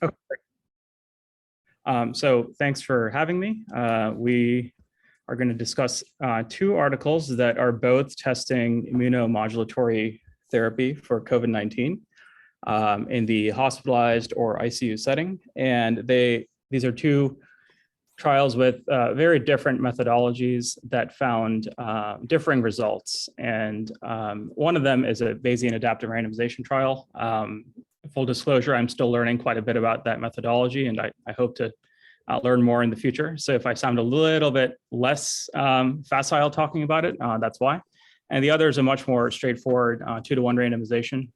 Okay. So thanks for having me. We are going to discuss two articles that are both testing immunomodulatory therapy for COVID-19 in the hospitalized or ICU setting. And these are two trials with very different methodologies that found differing results. And one of them is a Bayesian adaptive randomization trial. Full disclosure, I'm still learning quite a bit about that methodology, and I hope to learn more in the future. So if I sound a little bit less facile talking about it, that's why. And the other is a much more straightforward 2-to-1 randomization.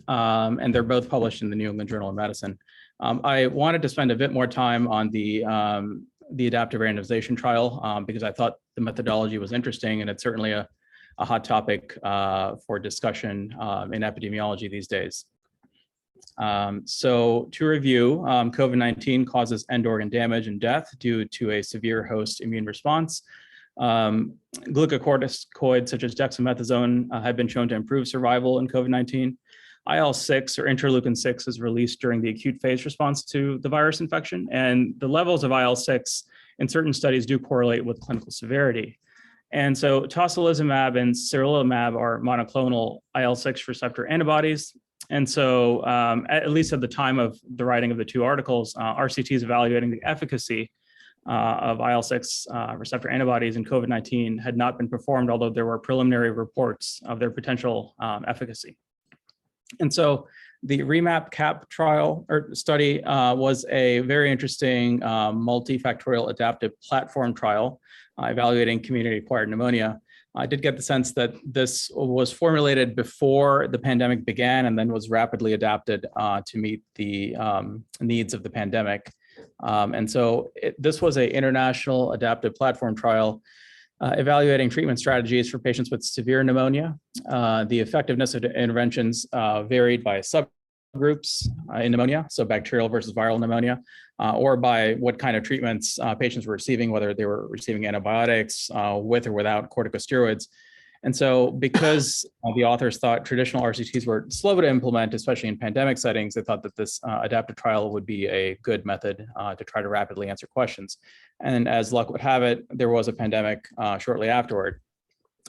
And they're both published in the New England Journal of Medicine. I wanted to spend a bit more time on the adaptive randomization trial because I thought the methodology was interesting, and it's certainly a hot topic for discussion in epidemiology these days. So to review, COVID-19 causes end organ damage and death due to a severe host immune response. Glucocorticoids such as dexamethasone have been shown to improve survival in COVID-19. IL-6 or interleukin 6 is released during the acute phase response to the virus infection, and the levels of IL-6 in certain studies do correlate with clinical severity. And so tocilizumab and sarilumab are monoclonal IL-6 receptor antibodies. And so at least at the time of the writing of the two articles, RCTs evaluating the efficacy of IL-6 receptor antibodies in COVID-19 had not been performed, although there were preliminary reports of their potential efficacy. And so the REMAP-CAP trial or study was a very interesting multi-factorial adaptive platform trial evaluating community-acquired pneumonia. I did get the sense that this was formulated before the pandemic began and then was rapidly adapted to meet the needs of the pandemic. And so this was an international adaptive platform trial evaluating treatment strategies for patients with severe pneumonia. The effectiveness of the interventions varied by subgroups in pneumonia, so bacterial versus viral pneumonia, or by what kind of treatments patients were receiving, whether they were receiving antibiotics with or without corticosteroids. And so because the authors thought traditional RCTs were slow to implement, especially in pandemic settings, they thought that this adaptive trial would be a good method to try to rapidly answer questions. And as luck would have it, there was a pandemic shortly afterward.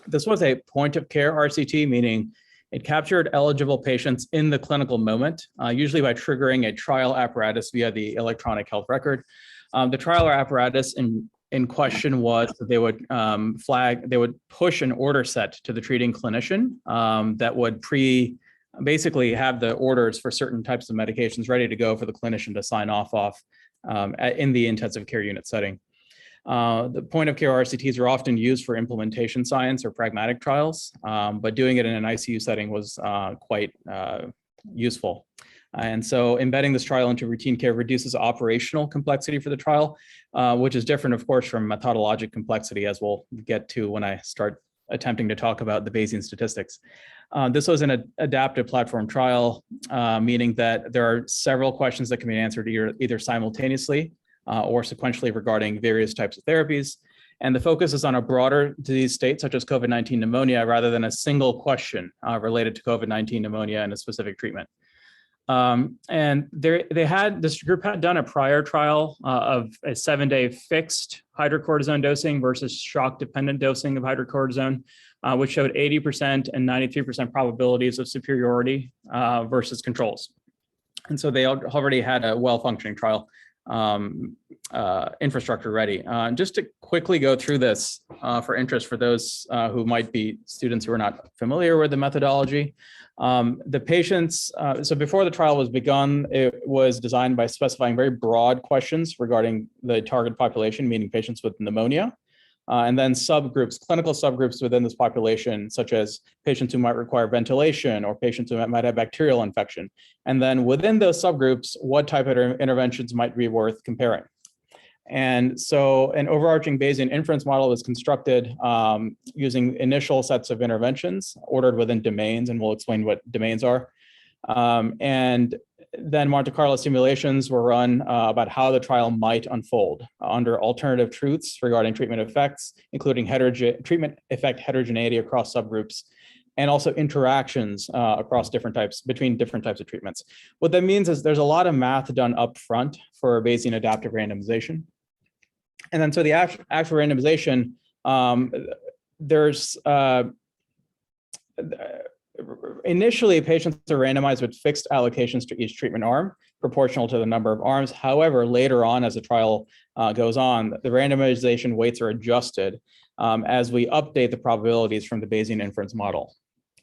This was a point of care RCT, meaning it captured eligible patients in the clinical moment, usually by triggering a trial apparatus via the electronic health record. The trial apparatus in question was that they would push an order set to the treating clinician that would basically have the orders for certain types of medications ready to go for the clinician to sign off in the intensive care unit setting. The point of care RCTs are often used for implementation science or pragmatic trials, but doing it in an ICU setting was quite useful. And so embedding this trial into routine care reduces operational complexity for the trial, which is different, of course, from methodologic complexity, as we'll get to when I start attempting to talk about the Bayesian statistics. This was an adaptive platform trial, meaning that there are several questions that can be answered either simultaneously or sequentially regarding various types of therapies. And the focus is on a broader disease state, such as COVID-19 pneumonia, rather than a single question related to COVID-19 pneumonia and a specific treatment. And this group had done a prior trial of a 7-day fixed hydrocortisone dosing versus shock-dependent dosing of hydrocortisone, which showed 80% and 93% probabilities of superiority versus controls. And so they already had a well-functioning trial infrastructure ready. Just to quickly go through this for interest for those who might be students who are not familiar with the methodology. The patients, so before the trial was begun, it was designed by specifying very broad questions regarding the target population, meaning patients with pneumonia, and then subgroups, clinical subgroups within this population, such as patients who might require ventilation or patients who might have bacterial infection. And then within those subgroups, what type of interventions might be worth comparing. And so an overarching Bayesian inference model is constructed using initial sets of interventions ordered within domains, and we'll explain what domains are. And then Monte Carlo simulations were run about how the trial might unfold under alternative truths regarding treatment effects, including treatment effect heterogeneity across subgroups, and also interactions across between different types of treatments. What that means is there's a lot of math done up front for Bayesian adaptive randomization. And then so the actual randomization, there's initially patients are randomized with fixed allocations to each treatment arm, proportional to the number of arms. However, later on, as the trial goes on, the randomization weights are adjusted as we update the probabilities from the Bayesian inference model.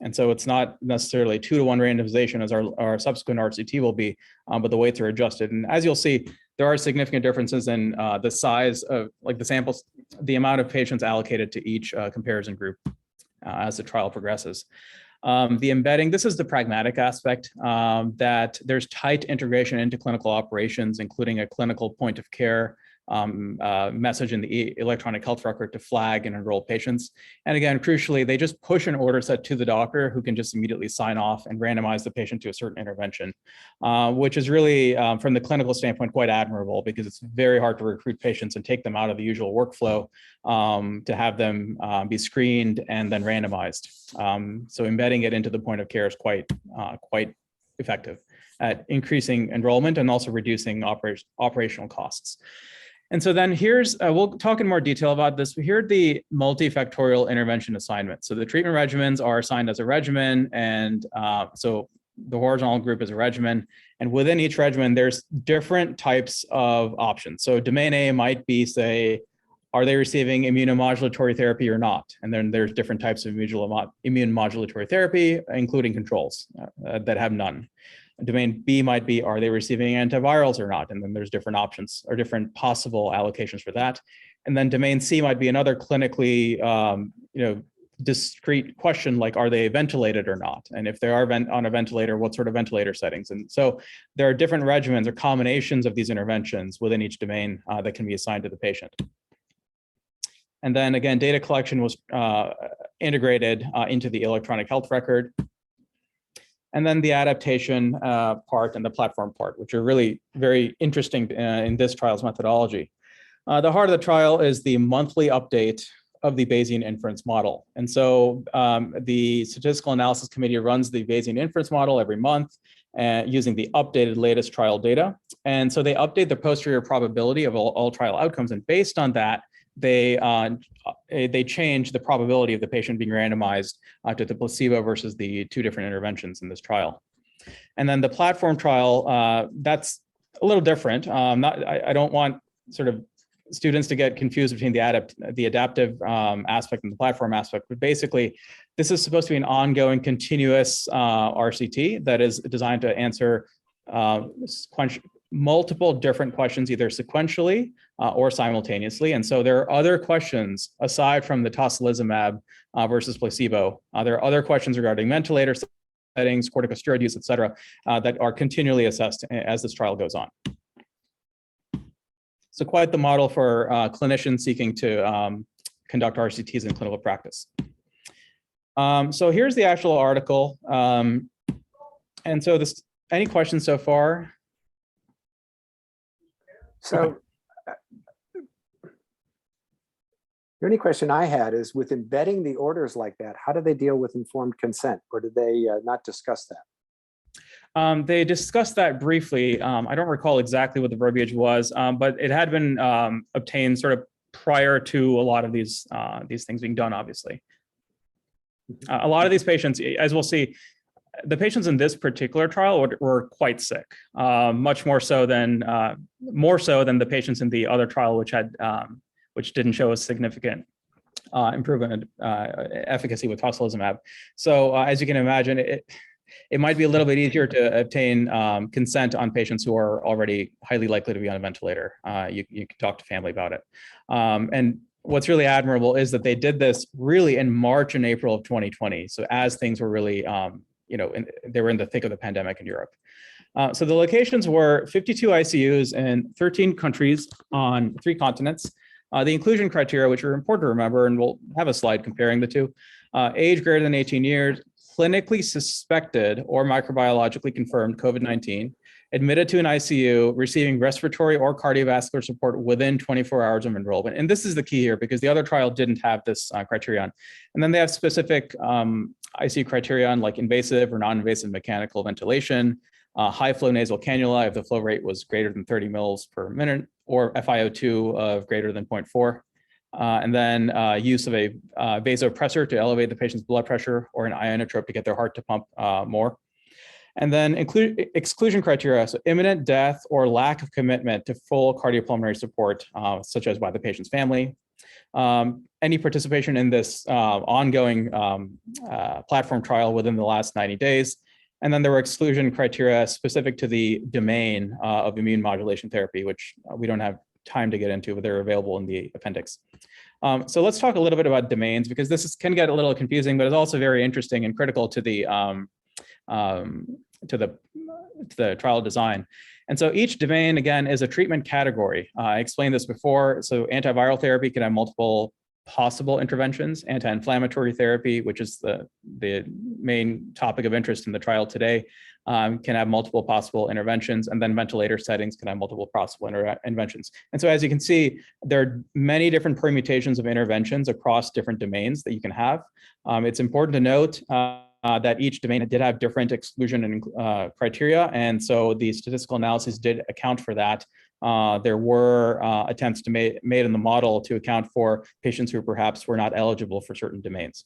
And so it's not necessarily 2-to-1 randomization as our subsequent RCT will be, but the weights are adjusted. And as you'll see, there are significant differences in the size of the samples, the amount of patients allocated to each comparison group as the trial progresses. The embedding, this is the pragmatic aspect, that there's tight integration into clinical operations, including a clinical point of care message in the electronic health record to flag and enroll patients. And again, crucially, they just push an order set to the doctor who can just immediately sign off and randomize the patient to a certain intervention, which is really, from the clinical standpoint, quite admirable because it's very hard to recruit patients and take them out of the usual workflow to have them be screened and then randomized. So embedding it into the point of care is quite effective at increasing enrollment and also reducing operational costs. And so then here's, we'll talk in more detail about this. Here are the multifactorial intervention assignments. So the treatment regimens are assigned as a regimen. And so the horizontal group is a regimen. And within each regimen, there's different types of options. So domain A might be, say, are they receiving immunomodulatory therapy or not? And then there's different types of immune modulatory therapy, including controls that have none. Domain B might be, are they receiving antivirals or not? And then there's different options or different possible allocations for that. And then domain C might be another clinically, discrete question like, are they ventilated or not? And if they are on a ventilator, what sort of ventilator settings? And so there are different regimens or combinations of these interventions within each domain that can be assigned to the patient. And then again, data collection was integrated into the electronic health record. And then the adaptation part and the platform part, which are really very interesting in this trial's methodology. The heart of the trial is the monthly update of the Bayesian inference model. And so the Statistical Analysis Committee runs the Bayesian inference model every month using the updated latest trial data. And so they update the posterior probability of all trial outcomes. And based on that, they change the probability of the patient being randomized to the placebo versus the 2 different interventions in this trial. And then the platform trial, that's a little different. I don't want sort of students to get confused between the adaptive aspect and the platform aspect, but basically this is supposed to be an ongoing continuous RCT that is designed to answer multiple different questions, either sequentially or simultaneously. And so there are other questions aside from the tocilizumab versus placebo. There are other questions regarding ventilator settings, corticosteroid use, et cetera, that are continually assessed as this trial goes on. So quite the model for clinicians seeking to conduct RCTs in clinical practice. So here's the actual article. And so any questions so far? So the only question I had is, with embedding the orders like that, how do they deal with informed consent, or did they not discuss that? They discussed that briefly. I don't recall exactly what the verbiage was, but it had been obtained sort of prior to a lot of these things being done, obviously. A lot of these patients, as we'll see, the patients in this particular trial were quite sick, much more so than the patients in the other trial, which didn't show a significant improvement efficacy with tocilizumab. So as you can imagine, it might be a little bit easier to obtain consent on patients who are already highly likely to be on a ventilator. You can talk to family about it. And what's really admirable is that they did this really in March and April of 2020. So as things were really they were in the thick of the pandemic in Europe. So the locations were 52 ICUs in 13 countries on 3 continents. The inclusion criteria, which are important to remember, and we'll have a slide comparing the two: age greater than 18 years, clinically suspected or microbiologically confirmed COVID-19, admitted to an ICU, receiving respiratory or cardiovascular support within 24 hours of enrollment. And this is the key here, because the other trial didn't have this criterion. And then they have specific ICU criterion like invasive or non-invasive mechanical ventilation, high flow nasal cannula if the flow rate was greater than 30 mils per minute, or FiO2 of greater than 0.4. And then use of a vasopressor to elevate the patient's blood pressure, or an ionotrope to get their heart to pump more. And then exclusion criteria, so imminent death or lack of commitment to full cardiopulmonary support, such as by the patient's family. Any participation in this ongoing platform trial within the last 90 days. And then there were exclusion criteria specific to the domain of immune modulation therapy, which we don't have time to get into, but they're available in the appendix. So let's talk a little bit about domains, because this can get a little confusing, but it's also very interesting and critical to the trial design. And so each domain, again, is a treatment category. I explained this before. So antiviral therapy can have multiple possible interventions. Anti-inflammatory therapy, which is the main topic of interest in the trial today, can have multiple possible interventions. And then ventilator settings can have multiple possible interventions. And so as you can see, there are many different permutations of interventions across different domains that you can have. It's important to note that each domain did have different exclusion and criteria. And so the statistical analysis did account for that. There were attempts to made in the model to account for patients who perhaps were not eligible for certain domains.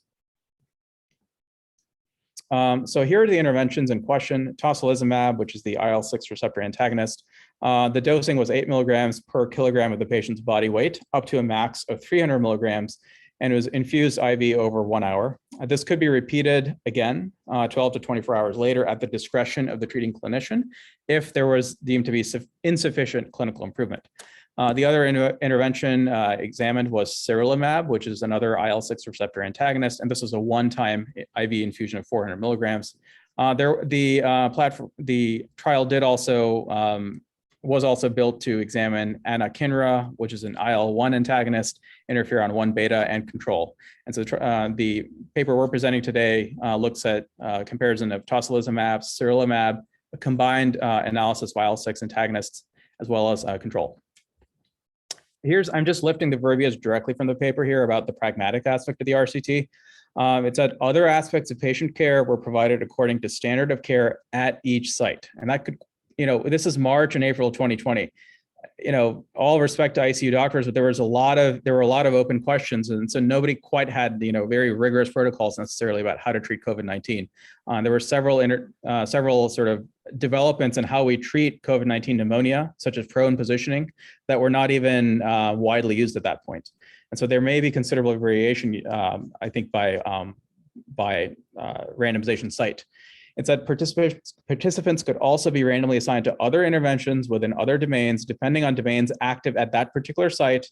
So here are the interventions in question. Tocilizumab, which is the IL-6 receptor antagonist. The dosing was 8 milligrams per kilogram of the patient's body weight, up to a max of 300 milligrams, and it was infused IV over 1 hour. This could be repeated again 12 to 24 hours later at the discretion of the treating clinician if there was deemed to be insufficient clinical improvement. The other intervention examined was Sirolimus, which is another IL-6 receptor antagonist, and this was a one-time IV infusion of 400 milligrams. The trial did also was also built to examine anakinra, which is an IL-1 antagonist, interferon 1 beta, and control. And so the paper we're presenting today looks at comparison of tocilizumab, Sirolimus, a combined analysis of IL-6 antagonists, as well as control. I'm just lifting the verbiage directly from the paper here about the pragmatic aspect of the RCT. It said other aspects of patient care were provided according to standard of care at each site. And that could, this is March and April 2020. All respect to ICU doctors, but there were a lot of open questions, and so nobody quite had very rigorous protocols necessarily about how to treat COVID-19. There were several sort of developments in how we treat COVID-19 pneumonia, such as prone positioning, that were not even widely used at that point. And so there may be considerable variation, I think, by randomization site. It said participants could also be randomly assigned to other interventions within other domains, depending on domains active at that particular site,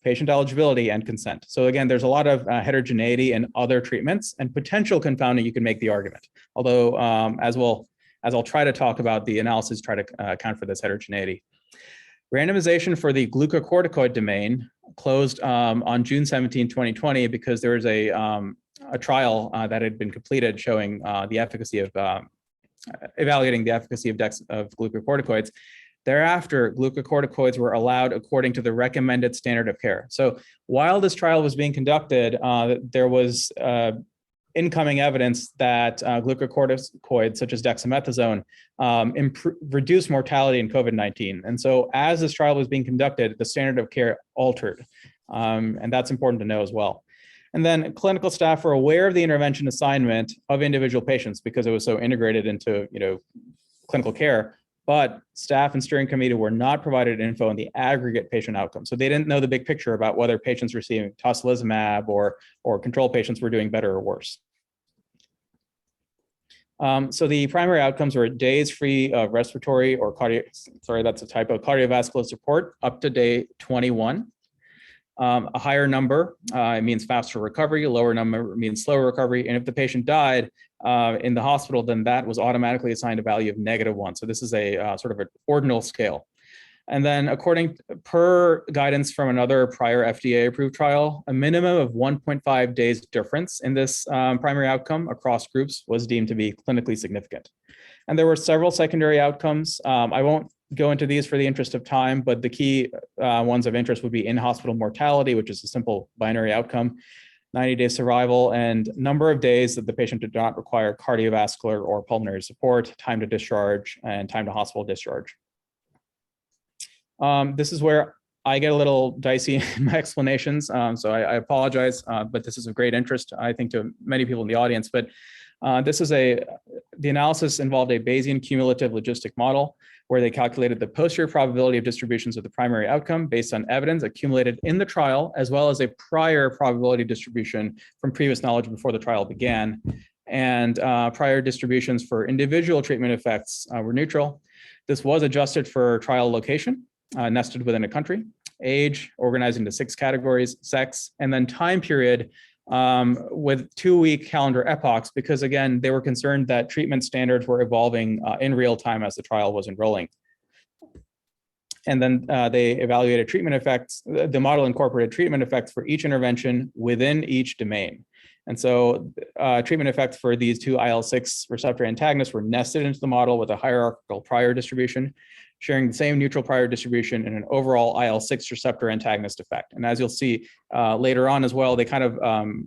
patient eligibility, and consent. So again, there's a lot of heterogeneity in other treatments, and potential confounding, you can make the argument. Although, as I'll try to talk about, the analysis try to account for this heterogeneity. Randomization for the glucocorticoid domain closed on June 17, 2020, because there was a trial that had been completed showing the efficacy of evaluating the efficacy of glucocorticoids. Thereafter, glucocorticoids were allowed according to the recommended standard of care. So while this trial was being conducted, there was incoming evidence that glucocorticoids such as dexamethasone reduced mortality in COVID-19. And so as this trial was being conducted, the standard of care altered. And that's important to know as well. And then clinical staff were aware of the intervention assignment of individual patients because it was so integrated into clinical care, but staff and steering committee were not provided info on the aggregate patient outcome. So they didn't know the big picture about whether patients receiving tocilizumab or control patients were doing better or worse. So the primary outcomes were days free of respiratory or cardiovascular support up to day 21. A higher number means faster recovery, a lower number means slower recovery. And if the patient died in the hospital, then that was automatically assigned a value of -1. So this is a sort of an ordinal scale. And then per guidance from another prior FDA approved trial, a minimum of 1.5 days difference in this primary outcome across groups was deemed to be clinically significant. And there were several secondary outcomes. I won't go into these for the interest of time, but the key ones of interest would be in-hospital mortality, which is a simple binary outcome. 90-day survival, and number of days that the patient did not require cardiovascular or pulmonary support, time to discharge, and time to hospital discharge. This is where I get a little dicey in my explanations, so I apologize, but this is of great interest, I think, to many people in the audience. But the analysis involved a Bayesian cumulative logistic model where they calculated the posterior probability of distributions of the primary outcome based on evidence accumulated in the trial, as well as a prior probability distribution from previous knowledge before the trial began. And prior distributions for individual treatment effects were neutral. This was adjusted for trial location, nested within a country, age, organized into 6 categories, sex, and then time period with 2-week calendar epochs, because again, they were concerned that treatment standards were evolving in real time as the trial was enrolling. And then they evaluated treatment effects. The model incorporated treatment effects for each intervention within each domain. And so treatment effects for these 2 IL-6 receptor antagonists were nested into the model with a hierarchical prior distribution, sharing the same neutral prior distribution and an overall IL-6 receptor antagonist effect. And as you'll see later on as well, they kind of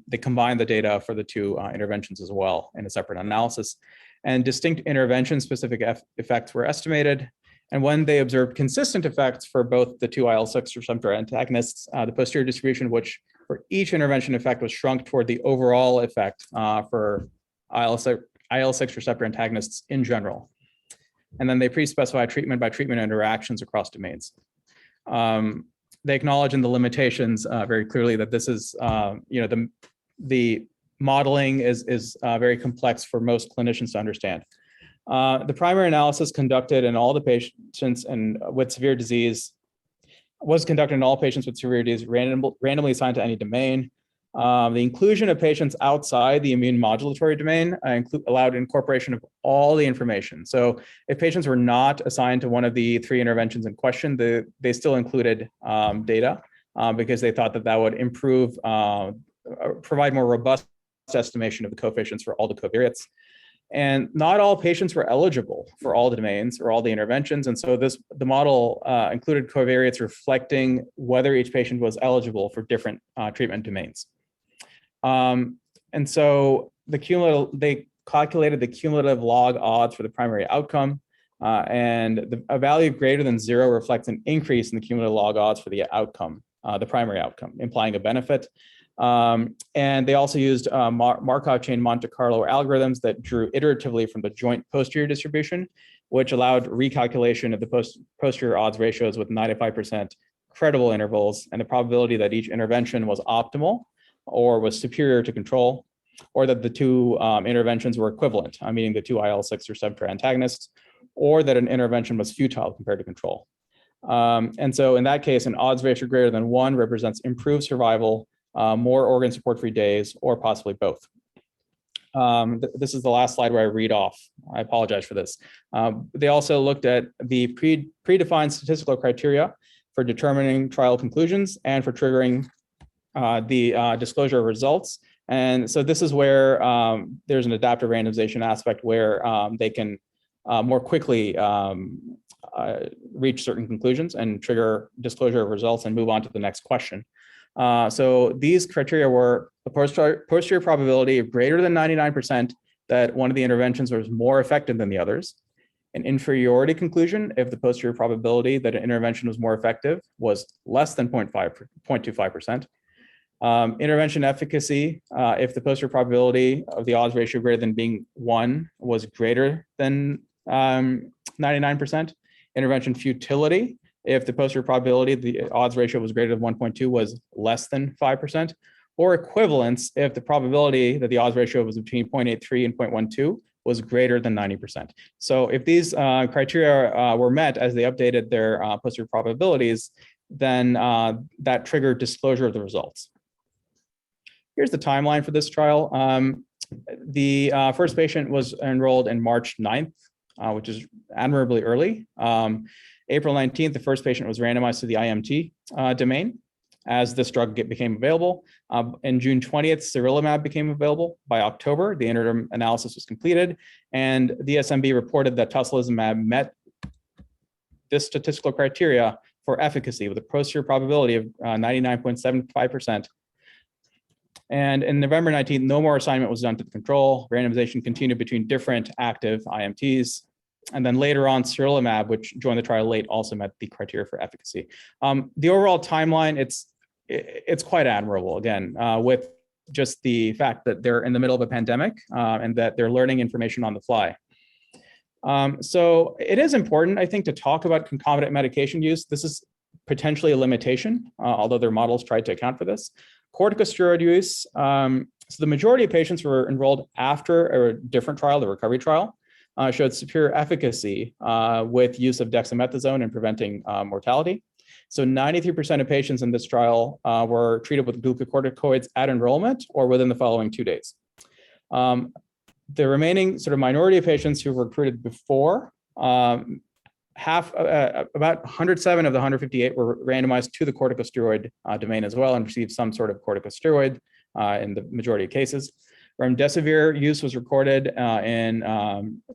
they combined the data for the 2 interventions as well in a separate analysis. And distinct intervention-specific effects were estimated. And when they observed consistent effects for both the 2 IL-6 receptor antagonists, the posterior distribution, which for each intervention effect was shrunk toward the overall effect for IL-6 receptor antagonists in general. And then they pre-specified treatment by treatment interactions across domains. They acknowledge in the limitations very clearly that this is, the modeling is very complex for most clinicians to understand. The primary analysis conducted in all the patients and with severe disease was conducted in all patients with severe disease, randomly assigned to any domain. The inclusion of patients outside the immune modulatory domain allowed incorporation of all the information. So if patients were not assigned to one of the 3 interventions in question, they still included data because they thought that that would improve, provide more robust estimation of the coefficients for all the covariates. And not all patients were eligible for all the domains or all the interventions. And so the model included covariates reflecting whether each patient was eligible for different treatment domains. And so they calculated the cumulative log odds for the primary outcome, and a value greater than 0 reflects an increase in the cumulative log odds for the outcome, the primary outcome, implying a benefit. And they also used Markov chain Monte Carlo algorithms that drew iteratively from the joint posterior distribution, which allowed recalculation of the posterior odds ratios with 95% credible intervals and the probability that each intervention was optimal or was superior to control, or that the 2 interventions were equivalent, meaning the 2 IL-6 receptor antagonists, or that an intervention was futile compared to control. And so in that case, an odds ratio greater than 1 represents improved survival, more organ support-free days, or possibly both. This is the last slide where I read off. I apologize for this. They also looked at the predefined statistical criteria for determining trial conclusions and for triggering the disclosure of results. And so this is where there's an adaptive randomization aspect where they can more quickly reach certain conclusions and trigger disclosure of results and move on to the next question. So these criteria were a posterior probability of greater than 99% that one of the interventions was more effective than the others, an inferiority conclusion if the posterior probability that an intervention was more effective was less than 0.25%, intervention efficacy if the posterior probability of the odds ratio greater than being 1 was greater than 99%, intervention futility if the posterior probability, the odds ratio was greater than 1.2 was less than 5%, or equivalence if the probability that the odds ratio was between 0.83 and 0.12 was greater than 90%. So if these criteria were met as they updated their posterior probabilities, then that triggered disclosure of the results. Here's the timeline for this trial. The first patient was enrolled in March 9th, which is admirably early. April 19th, the first patient was randomized to the IMT domain as this drug became available. And June 20th, sarilumab became available. By October, the interim analysis was completed, and the DSMB reported that tocilizumab met this statistical criteria for efficacy with a posterior probability of 99.75%. And in November 19th, no more assignment was done to the control. Randomization continued between different active IMTs. And then later on, sirolimus, which joined the trial late, also met the criteria for efficacy. The overall timeline, it's quite admirable, again, with just the fact that they're in the middle of a pandemic and that they're learning information on the fly. So it is important, I think, to talk about concomitant medication use. This is potentially a limitation, although their models tried to account for this. Corticosteroid use. So the majority of patients who were enrolled after a different trial, the recovery trial, showed superior efficacy with use of dexamethasone in preventing mortality. So 93% of patients in this trial were treated with glucocorticoids at enrollment or within the following 2 days. The remaining sort of minority of patients who were recruited before, about 107 of the 158 were randomized to the corticosteroid domain as well and received some sort of corticosteroid in the majority of cases. Remdesivir use was recorded in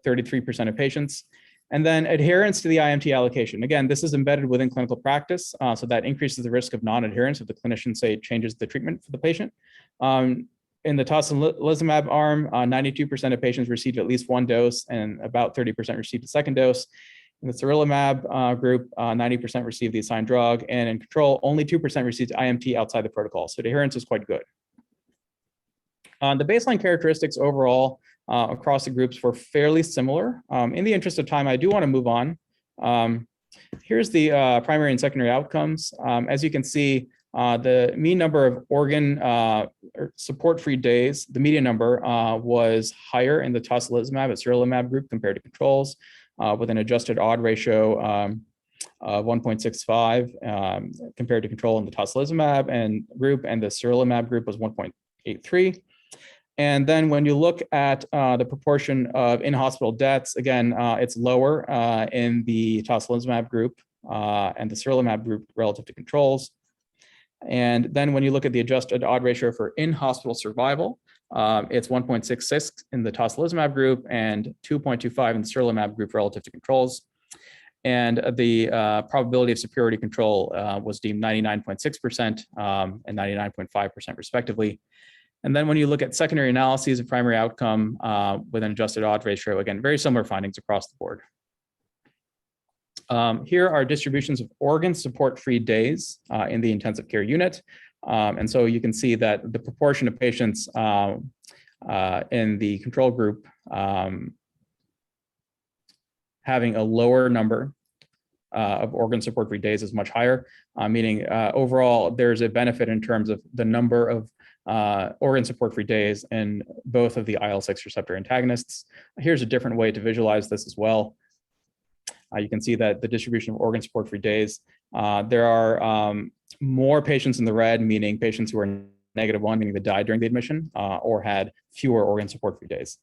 33% of patients. And then adherence to the IMT allocation. Again, this is embedded within clinical practice, so that increases the risk of non-adherence if the clinician, say, changes the treatment for the patient. In the tocilizumab arm, 92% of patients received at least 1 dose and about 30% received a second dose. In the sirolimus group, 90% received the assigned drug, and in control, only 2% received IMT outside the protocol. So adherence is quite good. The baseline characteristics overall across the groups were fairly similar. In the interest of time, I do want to move on. Here's the primary and secondary outcomes. As you can see, the mean number of organ support-free days, the median number was higher in the tocilizumab and sirolimus group compared to controls, with an adjusted odd ratio of 1.65 compared to control in the tocilizumab and group, and the sirolimus group was 1.83. And then when you look at the proportion of in-hospital deaths, again, it's lower in the tocilizumab group and the sirolimus group relative to controls. And then when you look at the adjusted odd ratio for in-hospital survival, it's 1.66 in the tocilizumab group and 2.25 in the sirolimus group relative to controls. And the probability of superiority control was deemed 99.6% and 99.5% respectively. And then when you look at secondary analyses of primary outcome with an adjusted odds ratio, again, very similar findings across the board. Here are distributions of organ support-free days in the intensive care unit. And so you can see that the proportion of patients in the control group having a lower number of organ support-free days is much higher, meaning overall there's a benefit in terms of the number of organ support-free days in both of the IL-6 receptor antagonists. Here's a different way to visualize this as well. You can see that the distribution of organ support-free days, there are more patients in the red, meaning patients who are -1, meaning they died during the admission, or had fewer organ support-free days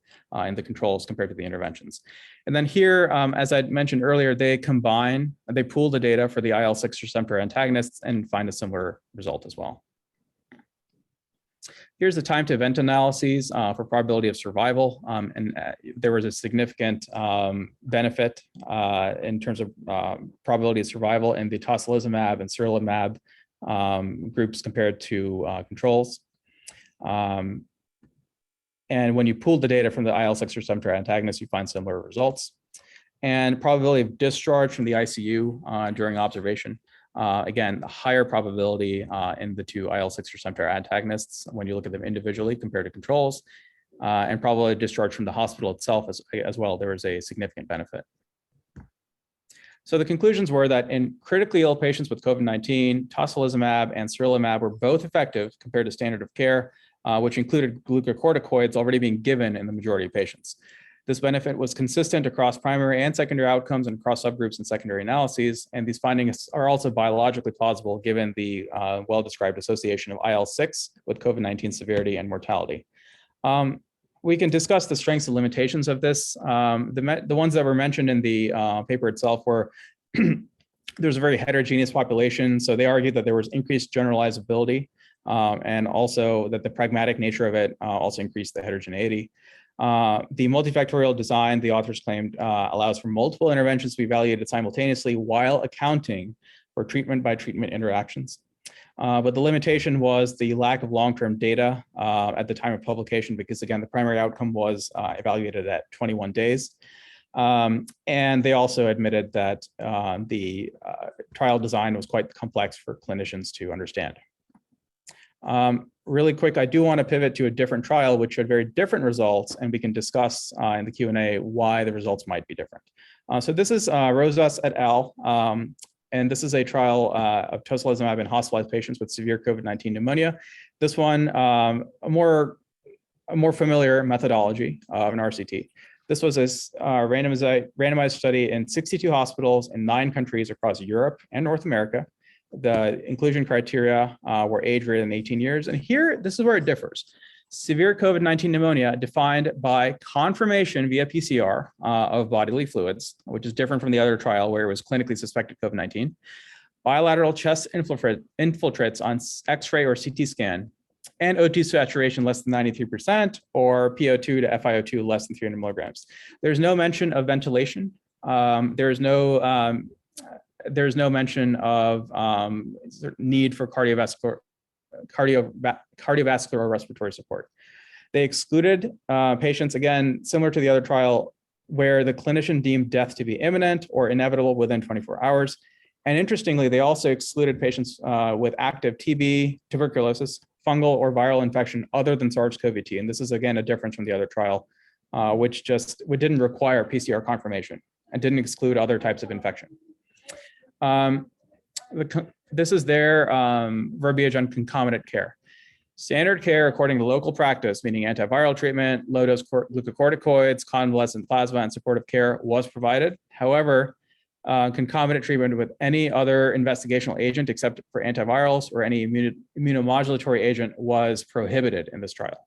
in the controls compared to the interventions. And then here, as I mentioned earlier, they pool the data for the IL-6 receptor antagonists and find a similar result as well. Here's the time to event analyses for probability of survival. And there was a significant benefit in terms of probability of survival in the tocilizumab and sirolimus groups compared to controls. And when you pool the data from the IL-6 receptor antagonists, you find similar results. And probability of discharge from the ICU during observation. Again, higher probability in the two IL-6 receptor antagonists when you look at them individually compared to controls, and probability of discharge from the hospital itself as well. There was a significant benefit. So the conclusions were that in critically ill patients with COVID-19, tocilizumab and sirolimus were both effective compared to standard of care, which included glucocorticoids already being given in the majority of patients. This benefit was consistent across primary and secondary outcomes and across subgroups and secondary analyses. And these findings are also biologically plausible given the well-described association of IL-6 with COVID-19 severity and mortality. We can discuss the strengths and limitations of this. The ones that were mentioned in the paper itself were there's a very heterogeneous population. So they argued that there was increased generalizability and also that the pragmatic nature of it also increased the heterogeneity. The multifactorial design, the authors claimed, allows for multiple interventions to be evaluated simultaneously while accounting for treatment by treatment interactions. But the limitation was the lack of long-term data at the time of publication, because again, the primary outcome was evaluated at 21 days. And they also admitted that the trial design was quite complex for clinicians to understand. Really quick, I do want to pivot to a different trial, which showed very different results, and we can discuss in the Q&A why the results might be different. So this is Rosas et al. And this is a trial of tocilizumab in hospitalized patients with severe COVID-19 pneumonia. This one, a more familiar methodology of an RCT. This was a randomized study in 62 hospitals in 9 countries across Europe and North America. The inclusion criteria were age greater than 18 years. And here, this is where it differs. Severe COVID-19 pneumonia defined by confirmation via PCR of bodily fluids, which is different from the other trial where it was clinically suspected COVID-19. Bilateral chest infiltrates on X-ray or CT scan, and O2 saturation less than 93%, or PO2 to FiO2 less than 300 milligrams. There's no mention of ventilation. There's no mention of need for cardiovascular or respiratory support. They excluded patients, again, similar to the other trial, where the clinician deemed death to be imminent or inevitable within 24 hours. And interestingly, they also excluded patients with active TB, tuberculosis, fungal or viral infection other than SARS-CoV-2. And this is, again, a difference from the other trial, which didn't require PCR confirmation and didn't exclude other types of infection. This is their verbiage on concomitant care. Standard care according to local practice, meaning antiviral treatment, low-dose glucocorticoids, convalescent plasma, and supportive care was provided. However, concomitant treatment with any other investigational agent except for antivirals or any immunomodulatory agent was prohibited in this trial.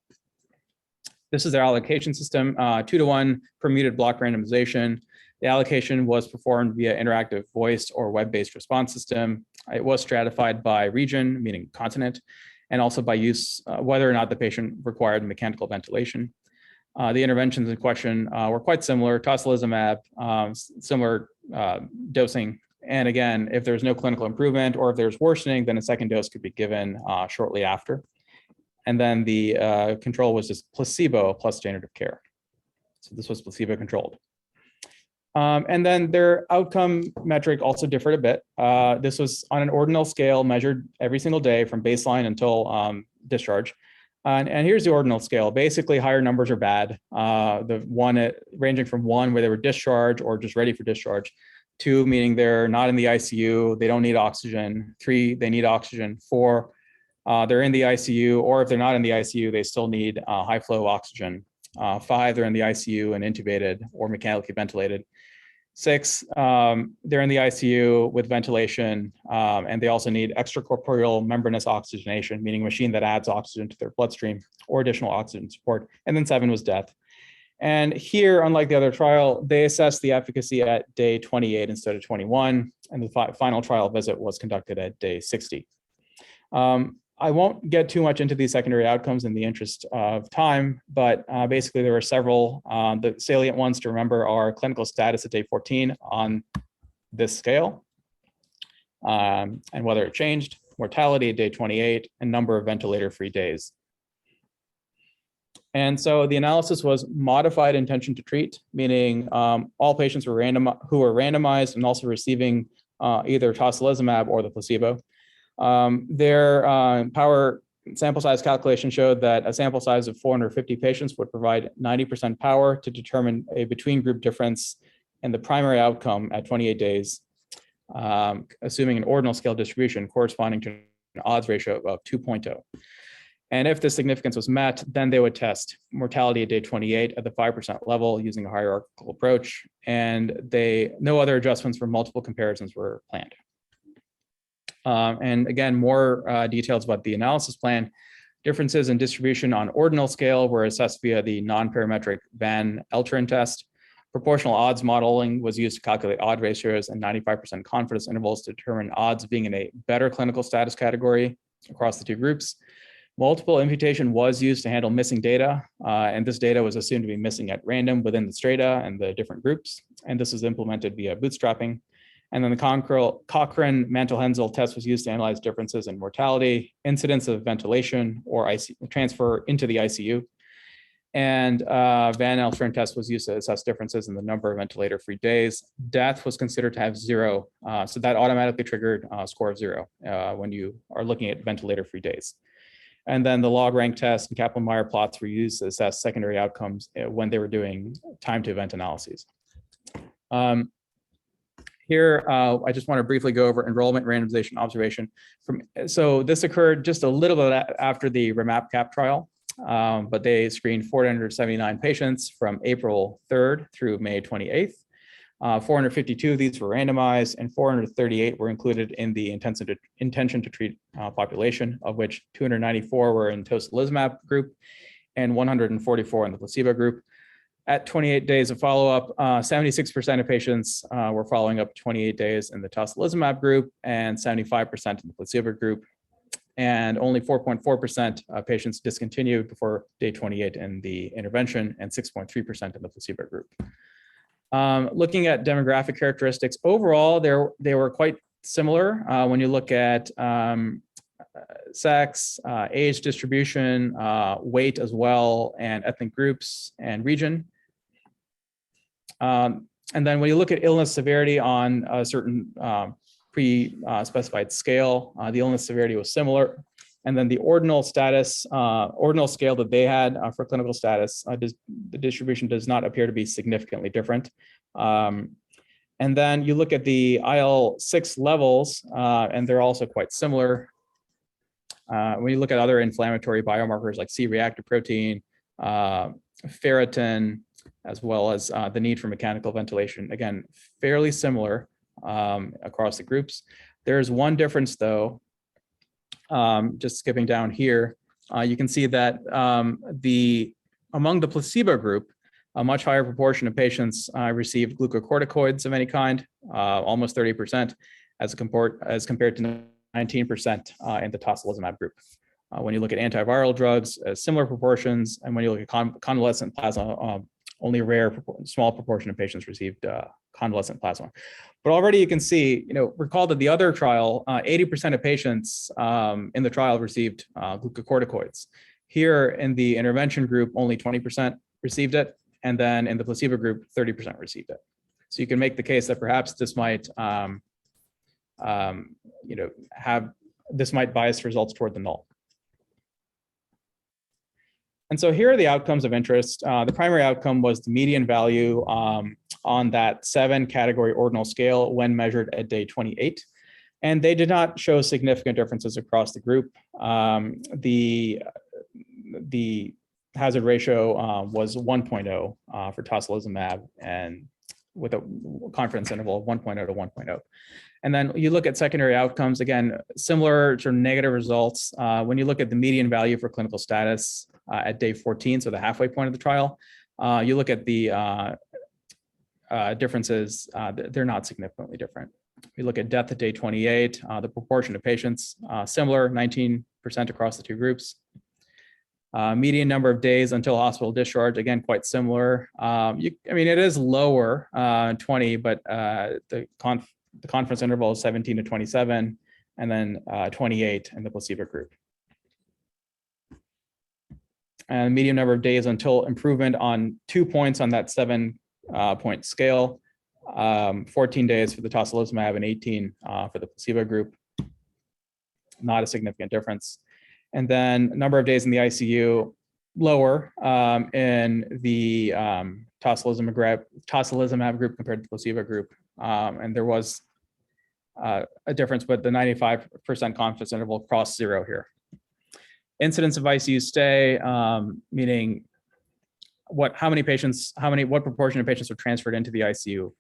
This is their allocation system, 2-to-1 permuted block randomization. The allocation was performed via interactive voice or web-based response system. It was stratified by region, meaning continent, and also by use, whether or not the patient required mechanical ventilation. The interventions in question were quite similar, tocilizumab, similar dosing. And again, if there's no clinical improvement or if there's worsening, then a second dose could be given shortly after. And then the control was just placebo plus standard of care. So this was placebo controlled. And then their outcome metric also differed a bit. This was on an ordinal scale measured every single day from baseline until discharge. And here's the ordinal scale. Basically, higher numbers are bad. The one ranging from 1, where they were discharged or just ready for discharge, 2, meaning they're not in the ICU, they don't need oxygen, 3, they need oxygen, 4, they're in the ICU, or if they're not in the ICU, they still need high flow oxygen. 5, they're in the ICU and intubated or mechanically ventilated. 6, they're in the ICU with ventilation, and they also need extracorporeal membranous oxygenation, meaning a machine that adds oxygen to their bloodstream or additional oxygen support. And then 7 was death. And here, unlike the other trial, they assessed the efficacy at day 28 instead of 21, and the final trial visit was conducted at day 60. I won't get too much into these secondary outcomes in the interest of time, but basically there were several. The salient ones to remember are clinical status at day 14 on this scale, and whether it changed, mortality at day 28, and number of ventilator-free days. And so the analysis was modified intention to treat, meaning all patients were who were randomized and also receiving either tocilizumab or the placebo. Their power sample size calculation showed that a sample size of 450 patients would provide 90% power to determine a between group difference in the primary outcome at 28 days, assuming an ordinal scale distribution corresponding to an odds ratio of 2.0. And if the significance was met, then they would test mortality at day 28 at the 5% level using a hierarchical approach, and no other adjustments for multiple comparisons were planned. And again, more details about the analysis plan. Differences in distribution on ordinal scale were assessed via the non-parametric Van Elteren test. Proportional odds modeling was used to calculate odd ratios and 95% confidence intervals to determine odds being in a better clinical status category across the two groups. Multiple imputation was used to handle missing data, and this data was assumed to be missing at random within the strata and the different groups. And this was implemented via bootstrapping. And then the Cochrane-Mantel-Haenszel test was used to analyze differences in mortality, incidence of ventilation or transfer into the ICU. And Van Alstern test was used to assess differences in the number of ventilator-free days. Death was considered to have 0. So that automatically triggered a score of 0 when you are looking at ventilator-free days. And then the log rank test and Kaplan-Meier plots were used to assess secondary outcomes when they were doing time to event analyses. Here, I just want to briefly go over enrollment randomization observation. So this occurred just a little bit after the REMAP-CAP trial, but they screened 479 patients from April 3rd through May 28th. 452 of these were randomized and 438 were included in the intention to treat population, of which 294 were in tocilizumab group and 144 in the placebo group. At 28 days of follow-up, 76% of patients were following up 28 days in the tocilizumab group and 75% in the placebo group. And only 4.4% of patients discontinued before day 28 in the intervention and 6.3% in the placebo group. Looking at demographic characteristics, overall, they were quite similar when you look at sex, age distribution, weight as well, and ethnic groups and region. And then when you look at illness severity on a certain pre-specified scale, the illness severity was similar. And then the ordinal scale that they had for clinical status, the distribution does not appear to be significantly different. And then you look at the IL-6 levels, and they're also quite similar. When you look at other inflammatory biomarkers like C-reactive protein, ferritin, as well as the need for mechanical ventilation, again, fairly similar across the groups. There's one difference though, just skipping down here, you can see that among the placebo group, a much higher proportion of patients received glucocorticoids of any kind, almost 30%, as compared to 19% in the tocilizumab group. When you look at antiviral drugs, similar proportions, and when you look at convalescent plasma, only a small proportion of patients received convalescent plasma. But already you can see, recall that the other trial, 80% of patients in the trial received glucocorticoids. Here in the intervention group, only 20% received it, and then in the placebo group, 30% received it. So you can make the case that perhaps this might, this might bias results toward the null. And so here are the outcomes of interest. The primary outcome was the median value on that 7-category ordinal scale when measured at day 28. And they did not show significant differences across the group. The hazard ratio was 1.0 for tocilizumab, and with a confidence interval of 1.0 to 1.0. And then you look at secondary outcomes, again, similar to negative results. When you look at the median value for clinical status at day 14, so the halfway point of the trial, you look at the differences, they're not significantly different. We look at death at day 28, the proportion of patients, similar, 19% across the two groups. Median number of days until hospital discharge, again, quite similar. I mean, it is lower, 20, but the confidence interval is 17 to 27, and then 28 in the placebo group. And median number of days until improvement on 2 points on that 7-point scale, 14 days for the tocilizumab and 18 for the placebo group. Not a significant difference. And then number of days in the ICU, lower in the tocilizumab group compared to the placebo group. And there was a difference, but the 95% confidence interval crossed 0 here. Incidence of ICU stay, meaning what proportion of patients were transferred into the ICU.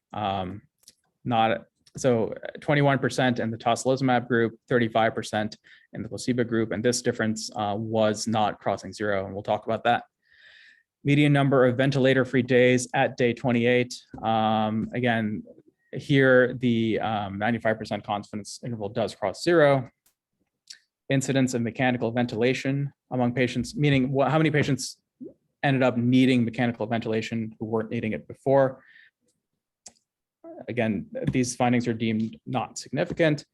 So 21% in the tocilizumab group, 35% in the placebo group, and this difference was not crossing 0, and we'll talk about that. Median number of ventilator-free days at day 28. Again, here the 95% confidence interval does cross 0. Incidence of mechanical ventilation among patients, meaning how many patients ended up needing mechanical ventilation who weren't needing it before. Again, these findings are deemed not significant.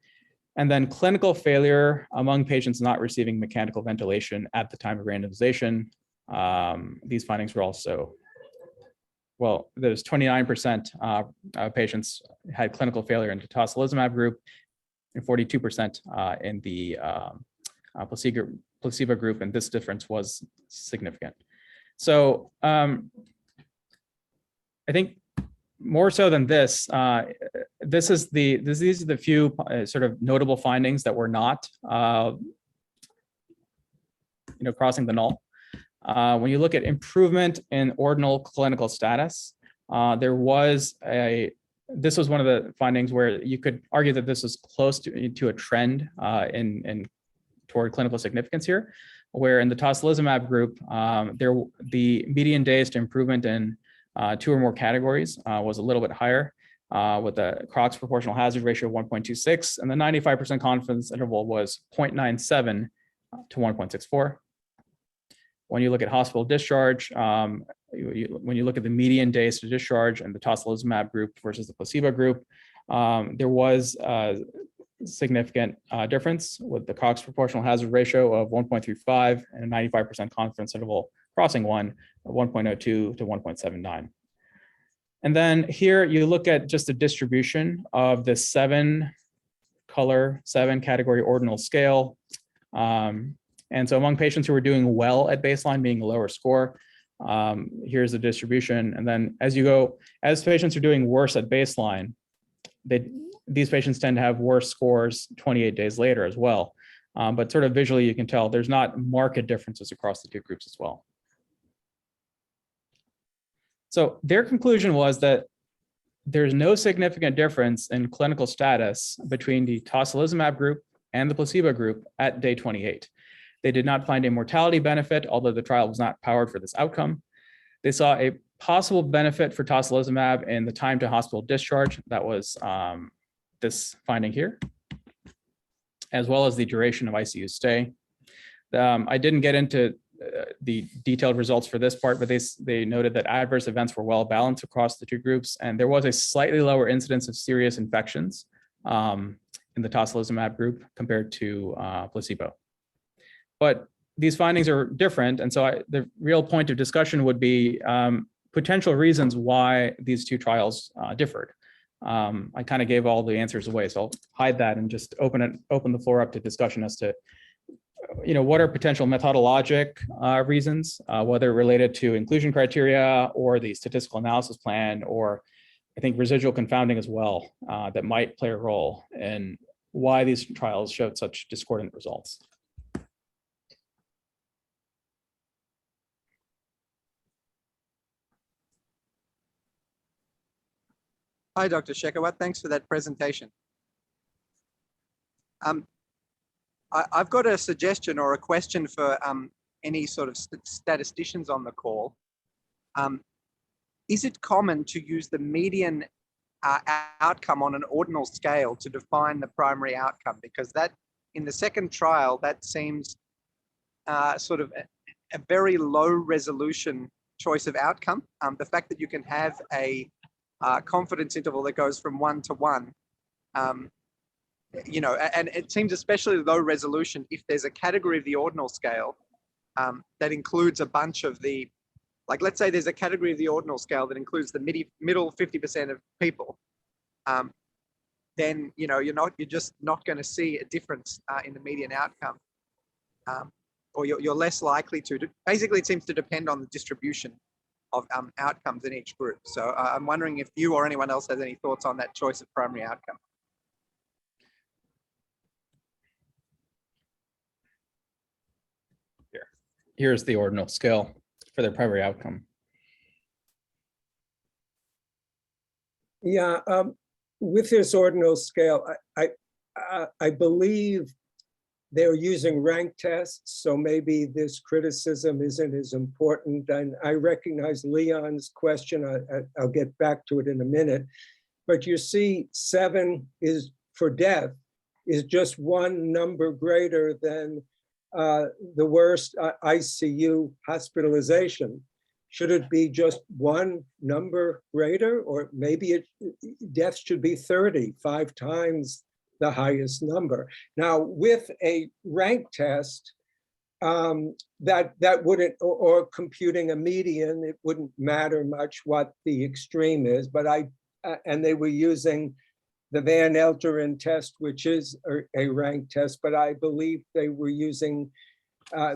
And then clinical failure among patients not receiving mechanical ventilation at the time of randomization. These findings were also, well, there's 29% of patients had clinical failure in the tocilizumab group and 42% in the placebo group, and this difference was significant. So I think more so than this, these are the few sort of notable findings that were not, crossing the null. When you look at improvement in ordinal clinical status, this was one of the findings where you could argue that this was close to a trend toward clinical significance here, where in the tocilizumab group, the median days to improvement in 2 or more categories was a little bit higher, with a Croc's proportional hazard ratio of 1.26, and the 95% confidence interval was 0.97 to 1.64. When you look at hospital discharge, when you look at the median days to discharge and the tocilizumab group versus the placebo group, there was a significant difference with the Cox proportional hazard ratio of 1.35 and a 95% confidence interval crossing 1 of 1.02 to 1.79. And then here you look at just the distribution of the 7-category ordinal scale. And so among patients who were doing well at baseline, meaning a lower score, here's the distribution. And then as patients are doing worse at baseline, these patients tend to have worse scores 28 days later as well. But sort of visually, you can tell there's not marked differences across the two groups as well. So their conclusion was that there's no significant difference in clinical status between the tocilizumab group and the placebo group at day 28. They did not find a mortality benefit, although the trial was not powered for this outcome. They saw a possible benefit for tocilizumab in the time to hospital discharge. That was this finding here, as well as the duration of ICU stay. I didn't get into the detailed results for this part, but they noted that adverse events were well balanced across the two groups, and there was a slightly lower incidence of serious infections in the tocilizumab group compared to placebo. But these findings are different, and so the real point of discussion would be potential reasons why these two trials differed. I kind of gave all the answers away, so I'll hide that and just open the floor up to discussion as to what are potential methodologic reasons, whether related to inclusion criteria or the statistical analysis plan, or I think residual confounding as well, that might play a role in why these trials showed such discordant results. Hi, Dr. Shekhawat. Thanks for that presentation. I've got a suggestion or a question for any sort of statisticians on the call. Is it common to use the median outcome on an ordinal scale to define the primary outcome? Because that, in the second trial, that seems sort of a very low resolution choice of outcome. The fact that you can have a confidence interval that goes from 1 to 1, and it seems especially low resolution if there's a category of the ordinal scale that includes a bunch of the, like, let's say there's a category of the ordinal scale that includes the middle 50% of people, then you're just not going to see a difference in the median outcome, or you're less likely to. Basically, it seems to depend on the distribution of outcomes in each group. So I'm wondering if you or anyone else has any thoughts on that choice of primary outcome. Here's the ordinal scale for their primary outcome. Yeah, with this ordinal scale, I believe they're using rank tests, so maybe this criticism isn't as important. And I recognize Leon's question. I'll get back to it in a minute. But you see, 7 is for death is just one number greater than the worst ICU hospitalization. Should it be just one number greater, or maybe death should be 30, 5 times the highest number? Now, with a rank test, that wouldn't, or computing a median, it wouldn't matter much what the extreme is, but and they were using the Van Elteren test, which is a rank test, but I believe they were using,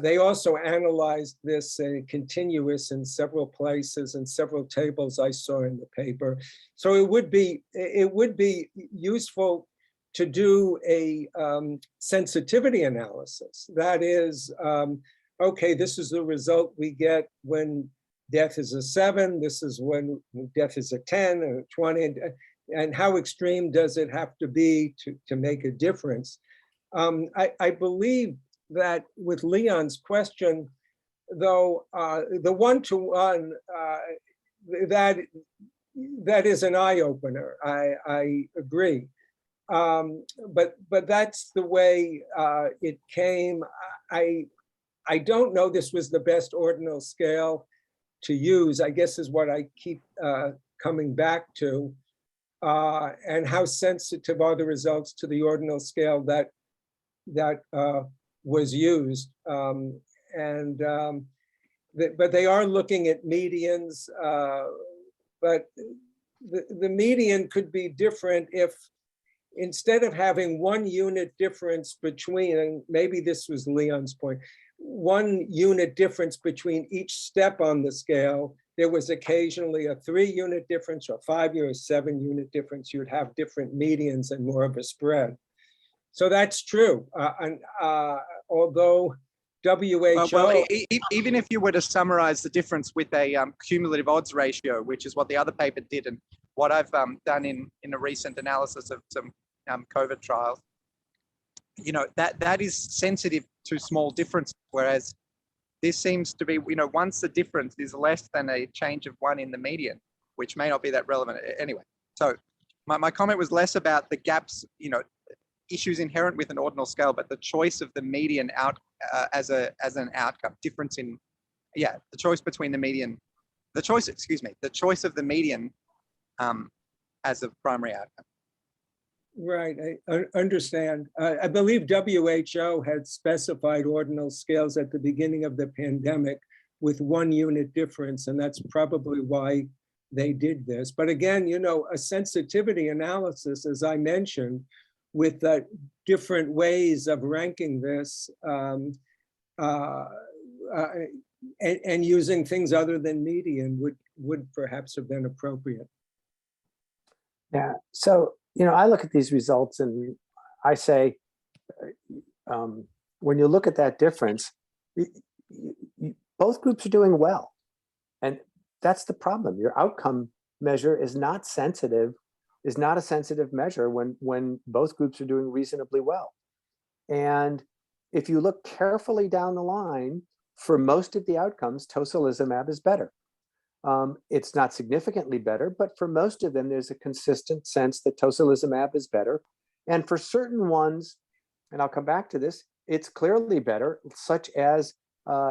they also analyzed this continuous in several places and several tables I saw in the paper. So it would be useful to do a sensitivity analysis. That is, okay, this is the result we get when death is a 7, this is when death is a 10 or 20, and how extreme does it have to be to make a difference? I believe that with Leon's question, though, the one-to-one, that is an eye-opener, I agree. But that's the way it came. I don't know this was the best ordinal scale to use, I guess is what I keep coming back to. And how sensitive are the results to the ordinal scale that was used. But they are looking at medians, but the median could be different if, instead of having 1 unit difference between, and maybe this was Leon's point, 1 unit difference between each step on the scale, there was occasionally a 3-unit difference or 5 or 7-unit difference. You'd have different medians and more of a spread. So that's true. Although WHO... Well, even if you were to summarize the difference with a cumulative odds ratio, which is what the other paper did, and what I've done in a recent analysis of some COVID trials, you know, that is sensitive to small differences, whereas this seems to be, you know, once the difference is less than a change of 1 in the median, which may not be that relevant anyway. So my comment was less about the gaps, you know, issues inherent with an ordinal scale, but the choice of the median out as an outcome, difference in, the choice between the median, the choice of the median as a primary outcome. Right, I understand. I believe WHO had specified ordinal scales at the beginning of the pandemic with 1 unit difference, and that's probably why they did this. But again, you know, a sensitivity analysis, as I mentioned, with different ways of ranking this and using things other than median would perhaps have been appropriate. Yeah, so, you know, I look at these results and I say, when you look at that difference, both groups are doing well. And that's the problem. Your outcome measure is not sensitive, is not a sensitive measure when both groups are doing reasonably well. And if you look carefully down the line, for most of the outcomes, tocilizumab is better. It's not significantly better, but for most of them, there's a consistent sense that tocilizumab is better. And for certain ones, and I'll come back to this, it's clearly better, such as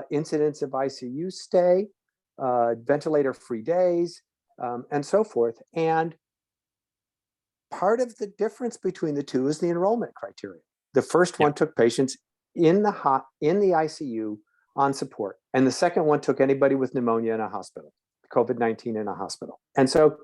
incidence of ICU stay, ventilator-free days, and so forth. And part of the difference between the two is the enrollment criteria. The first one took patients in the ICU on support, and the second one took anybody with pneumonia in a hospital, COVID-19 in a hospital. And so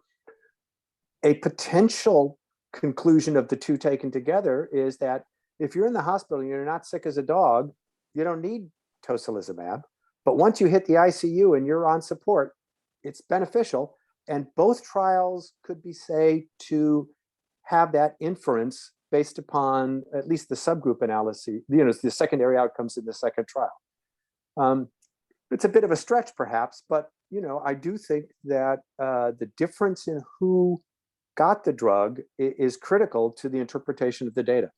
a potential conclusion of the two taken together is that if you're in the hospital and you're not sick as a dog, you don't need tocilizumab. But once you hit the ICU and you're on support, it's beneficial. And both trials could be say to have that inference based upon at least the subgroup analysis, you know, the secondary outcomes in the second trial. It's a bit of a stretch perhaps, but you know, I do think that the difference in who got the drug is critical to the interpretation of the data.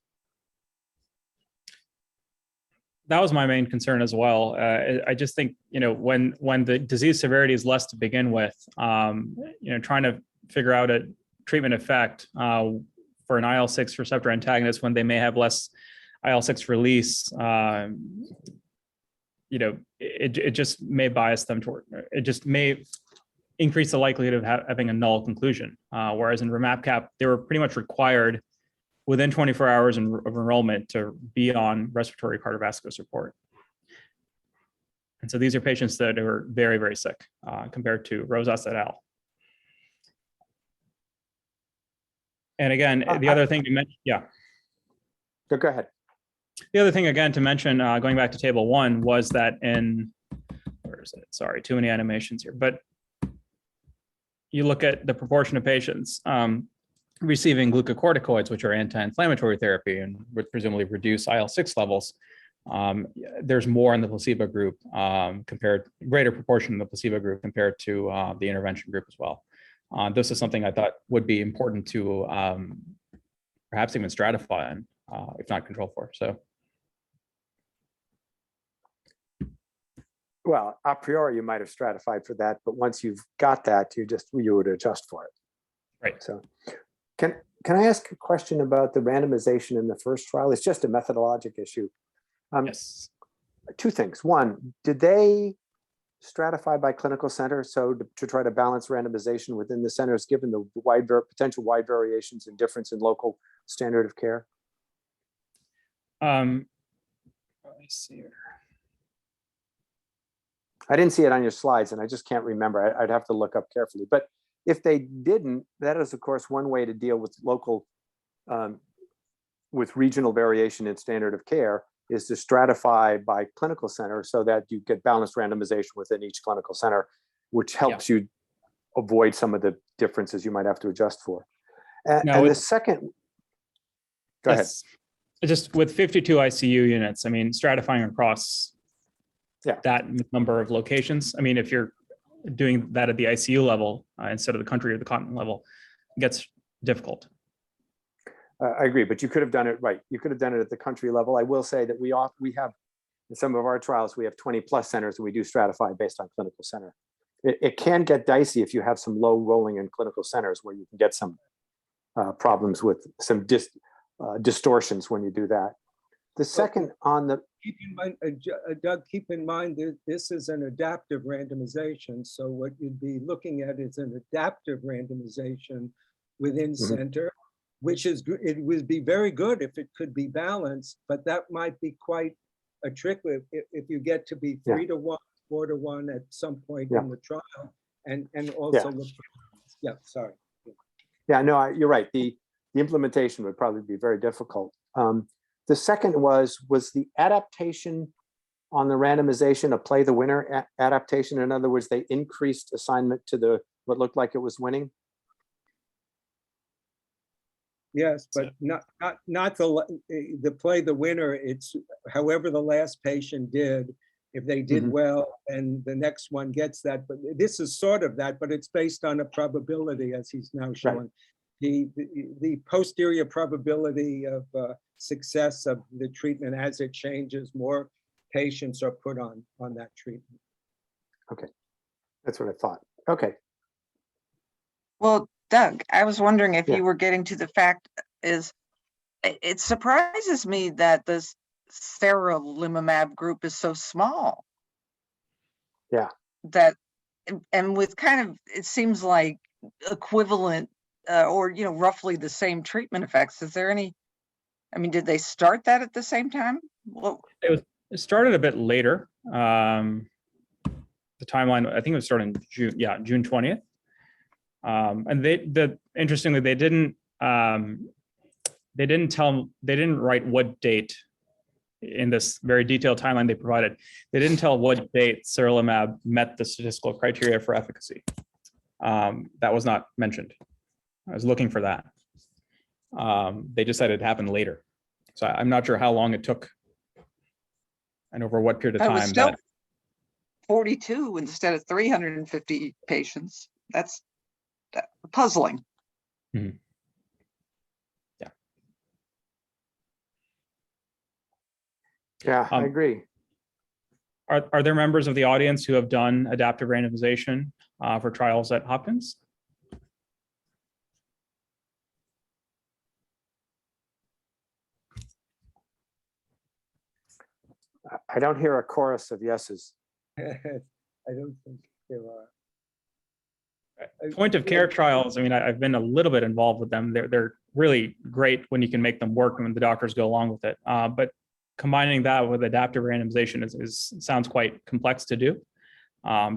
That was my main concern as well. I just think, you know, when the disease severity is less to begin with, you know, trying to figure out a treatment effect for an IL-6 receptor antagonist when they may have less IL-6 release, it just may bias them toward, it just may increase the likelihood of having a null conclusion. Whereas in REMAP-CAP, they were pretty much required within 24 hours of enrollment to be on respiratory cardiovascular support. And so these are patients that are very, very sick compared to Rosas et al. And again, the other thing to mention, yeah. Go ahead. The other thing, again, to mention, going back to table 1, was that where is it? Sorry, too many animations here. But you look at the proportion of patients receiving glucocorticoids, which are anti-inflammatory therapy and would presumably reduce IL-6 levels. There's more in the placebo group greater proportion in the placebo group compared to the intervention group as well. This is something I thought would be important to perhaps even stratify on, if not control for. So, well, a priori you might have stratified for that, but once you've got that, you would adjust for it. Right. So, can I ask a question about the randomization in the first trial? It's just a methodologic issue. Yes. 2 things. One, did they stratify by clinical center, so to try to balance randomization within the centers, given the potential wide variations and difference in local standard of care? Let me see here. I didn't see it on your slides, and I just can't remember. I'd have to look up carefully. But if they didn't, that is, of course, one way to deal with with regional variation in standard of care, is to stratify by clinical center so that you get balanced randomization within each clinical center, which helps you avoid some of the differences you might have to adjust for. And the second, go ahead. Just with 52 ICU units, I mean, stratifying across that number of locations. I mean, if you're doing that at the ICU level instead of the country or the continent level, it gets difficult. I agree, but you could have done it right. You could have done it at the country level. I will say that we have, in some of our trials, we have 20 plus centers and we do stratify based on clinical center. It can get dicey if you have some low rolling in clinical centers where you can get some problems with some distortions when you do that. The second on the... Keep in mind, Doug, keep in mind that this is an adaptive randomization. So what you'd be looking at is an adaptive randomization within center, which is, it would be very good if it could be balanced, but that might be quite a trick if you get to be 3 to 1, 4 to 1 at some point in the trial, and also look for, sorry. Yeah, no, you're right. The implementation would probably be very difficult. The second was the adaptation on the randomization a play the winner adaptation? In other words, they increased assignment to what looked like it was winning? Yes, but not the play the winner. It's however the last patient did. If they did well, and the next one gets that. But this is sort of that, but it's based on a probability, as he's now showing. Right. The posterior probability of success of the treatment as it changes, more patients are put on that treatment. Okay, that's what I thought. Okay. Well, Doug, I was wondering if you were getting to the fact is, it surprises me that this seralulimab group is so small. Yeah. That, and with kind of, it seems like equivalent or, roughly the same treatment effects. Is there any, I mean, did they start that at the same time? Well, it started a bit later. The timeline, I think it was started in June, June 20th. And interestingly, they didn't write what date in this very detailed timeline they provided. They didn't tell what date seralulimab met the statistical criteria for efficacy. That was not mentioned. I was looking for that. They just said it happened later. So I'm not sure how long it took and over what period of time. It was still 42 instead of 350 patients. That's puzzling. Mm-hmm. Yeah, I agree. Are there members of the audience who have done adaptive randomization for trials at Hopkins? I don't hear a chorus of yeses. I don't think there are. Point of care trials, I mean, I've been a little bit involved with them. They're really great when you can make them work and when the doctors go along with it. But combining that with adaptive randomization sounds quite complex to do,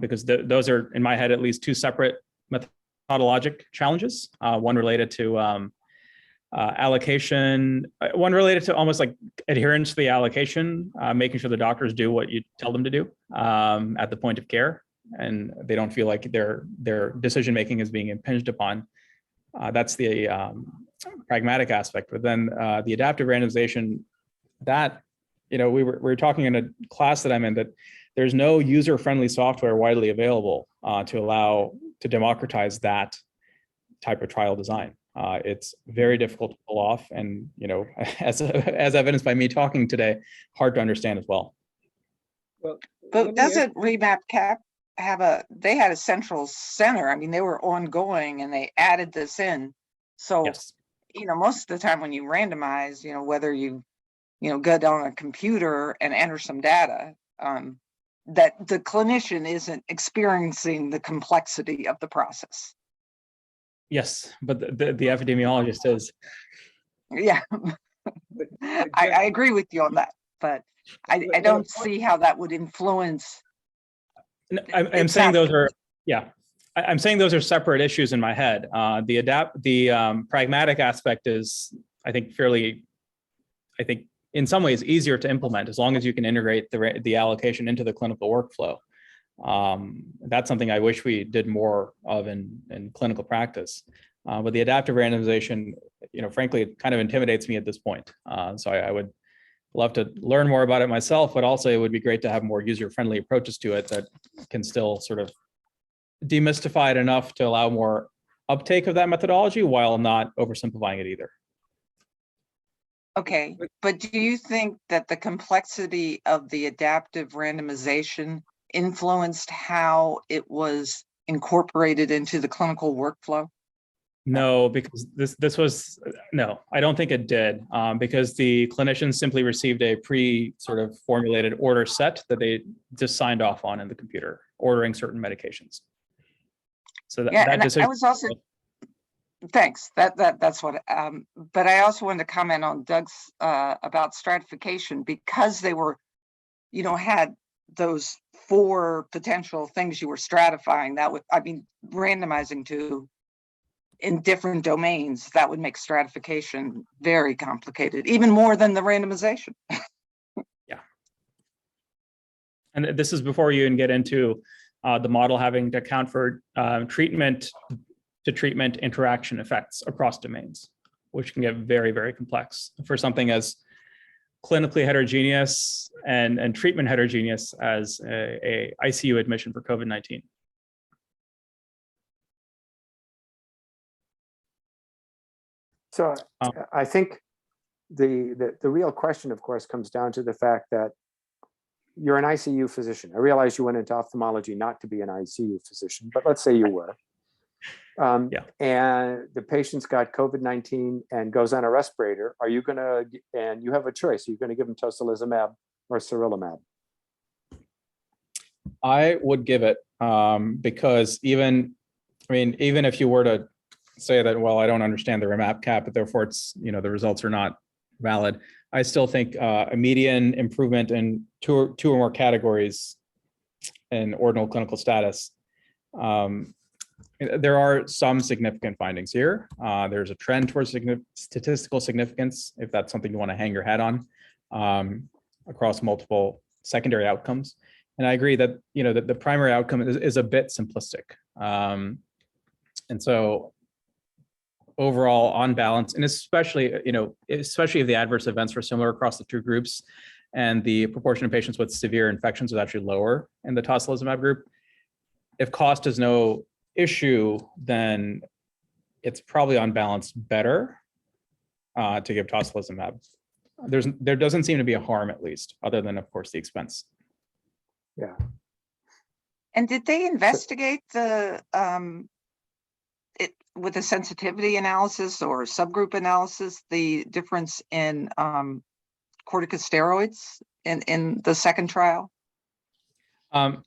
because those are, in my head, at least two separate methodologic challenges. One related to allocation, one related to almost like adherence to the allocation, making sure the doctors do what you tell them to do at the point of care, and they don't feel like their decision making is being impinged upon. That's the pragmatic aspect. But then the adaptive randomization, that, we were talking in a class that I'm in, that there's no user-friendly software widely available to democratize that type of trial design. It's very difficult to pull off, and as evidenced by me talking today, hard to understand as well. Well, But doesn't RemapCap they had a central center? I mean, they were ongoing and they added this in. So, Yes. Most of the time when you randomize, whether you, get on a computer and enter some data, that the clinician isn't experiencing the complexity of the process. Yes, but the epidemiologist is. Yeah, I agree with you on that, but I don't see how that would influence. I'm saying those are, yeah, I'm saying those are separate issues in my head. The pragmatic aspect is, I think, in some ways easier to implement as long as you can integrate the allocation into the clinical workflow. That's something I wish we did more of in clinical practice. But the adaptive randomization, frankly, it kind of intimidates me at this point. So I would love to learn more about it myself, but also it would be great to have more user-friendly approaches to it that can still sort of demystify it enough to allow more uptake of that methodology while not oversimplifying it either. Okay, but do you think that the complexity of the adaptive randomization influenced how it was incorporated into the clinical workflow? No, because no, I don't think it did, because the clinicians simply received a sort of formulated order set that they just signed off on in the computer, ordering certain medications. So that decision. I was also, thanks, that's what, but I also wanted to comment on Doug's about stratification, because they were, had those 4 potential things you were stratifying. That would, randomizing to in different domains, that would make stratification very complicated, even more than the randomization. Yeah. And this is before you even get into the model having to account for treatment to treatment interaction effects across domains, which can get very, very complex for something as clinically heterogeneous and treatment heterogeneous as a ICU admission for COVID-19. So I think the real question, of course, comes down to the fact that you're an ICU physician. I realize you went into ophthalmology not to be an ICU physician, but let's say you were. Yeah. And the patient's got COVID-19 and goes on a respirator. Are you going to, and you have a choice, are you going to give them tocilizumab or sarilumab? I would give it because even if you were to say that, well, I don't understand the RemapCap, but therefore it's, the results are not valid, I still think a median improvement in two or more categories in ordinal clinical status. There are some significant findings here. There's a trend towards statistical significance, if that's something you want to hang your hat on, across multiple secondary outcomes. And I agree that, that the primary outcome is a bit simplistic. And so overall, on balance, and especially if the adverse events were similar across the two groups and the proportion of patients with severe infections was actually lower in the tocilizumab group, if cost is no issue, then it's probably on balance better to give tocilizumab. There doesn't seem to be a harm, at least, other than, of course, the expense. Yeah. And did they investigate with a sensitivity analysis or subgroup analysis, the difference in corticosteroids in the second trial?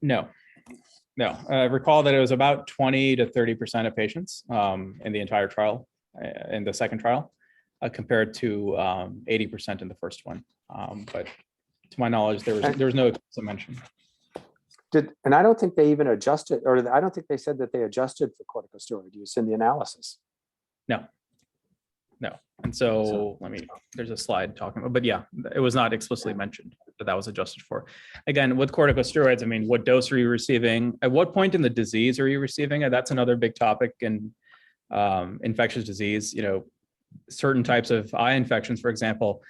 No. Recall that it was about 20 to 30% of patients in the entire trial, in the second trial, compared to 80% in the first one. But to my knowledge, there was no explicit mention. And I don't think they even adjusted, or I don't think they said that they adjusted for corticosteroid use in the analysis. No. And so there's a slide talking about, but yeah, it was not explicitly mentioned that was adjusted for. Again, with corticosteroids, I mean, what dose are you receiving? At what point in the disease are you receiving it? That's another big topic in infectious disease. Certain types of eye infections, for example,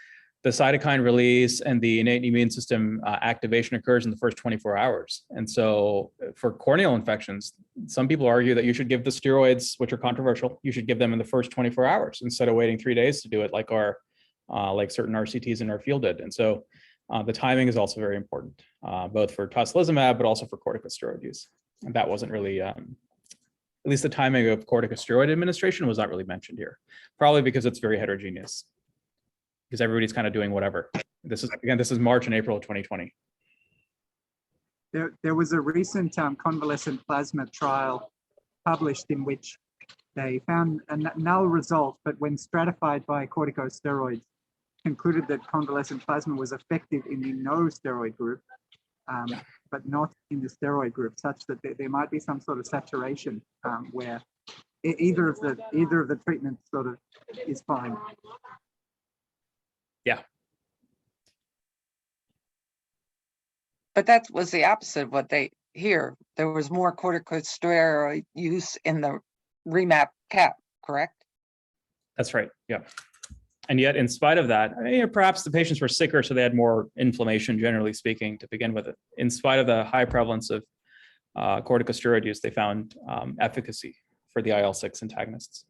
the cytokine release and the innate immune system activation occurs in the first 24 hours. And so for corneal infections, some people argue that you should give the steroids, which are controversial, you should give them in the first 24 hours instead of waiting 3 days to do it like like certain RCTs in our field did. And so the timing is also very important, both for tocilizumab, but also for corticosteroid use. And that wasn't really, at least the timing of corticosteroid administration was not really mentioned here, probably because it's very heterogeneous. Because everybody's kind of doing whatever. This is March and April of 2020. There was a recent convalescent plasma trial published in which they found a null result, but when stratified by corticosteroids, concluded that convalescent plasma was effective in the no steroid group, but not in the steroid group, such that there might be some sort of saturation where either of the treatments sort of is fine. Yeah. But that was the opposite of what they hear. There was more corticosteroid use in the remap cap, correct? That's right. Yeah. And yet, in spite of that, perhaps the patients were sicker, so they had more inflammation, generally speaking, to begin with. In spite of the high prevalence of corticosteroid use, they found efficacy for the IL-6 antagonists.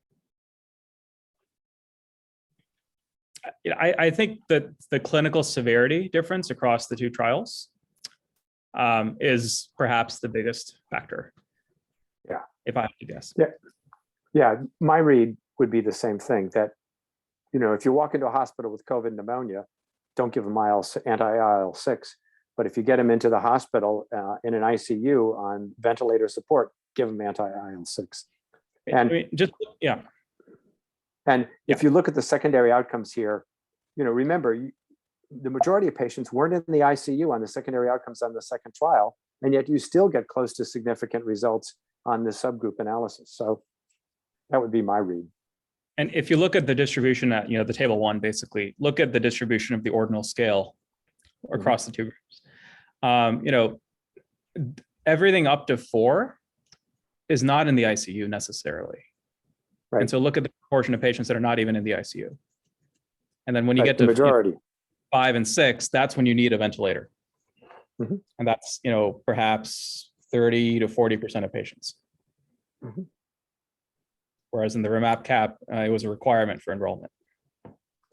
I think that the clinical severity difference across the two trials is perhaps the biggest factor. Yeah. If I have to guess. Yeah. My read would be the same thing, that, if you walk into a hospital with COVID pneumonia, don't give them anti-IL-6. But if you get them into the hospital in an ICU on ventilator support, give them anti-IL-6. And And if you look at the secondary outcomes here, remember, the majority of patients weren't in the ICU on the secondary outcomes on the second trial, and yet you still get close to significant results on the subgroup analysis. So that would be my read. And if you look at the distribution at, the table 1, basically, look at the distribution of the ordinal scale across the two groups. Everything up to 4 is not in the ICU necessarily. Right. And so look at the proportion of patients that are not even in the ICU. And then when you get to the majority, 5 and 6, that's when you need a ventilator. Mhm. And that's, perhaps 30 to 40% of patients. Mhm. Whereas in the remap cap, it was a requirement for enrollment.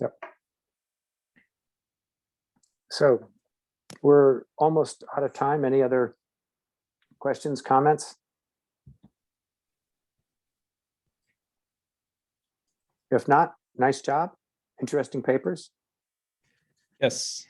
Yep. So we're almost out of time. Any other questions, comments? If not, nice job. Interesting papers. Yes,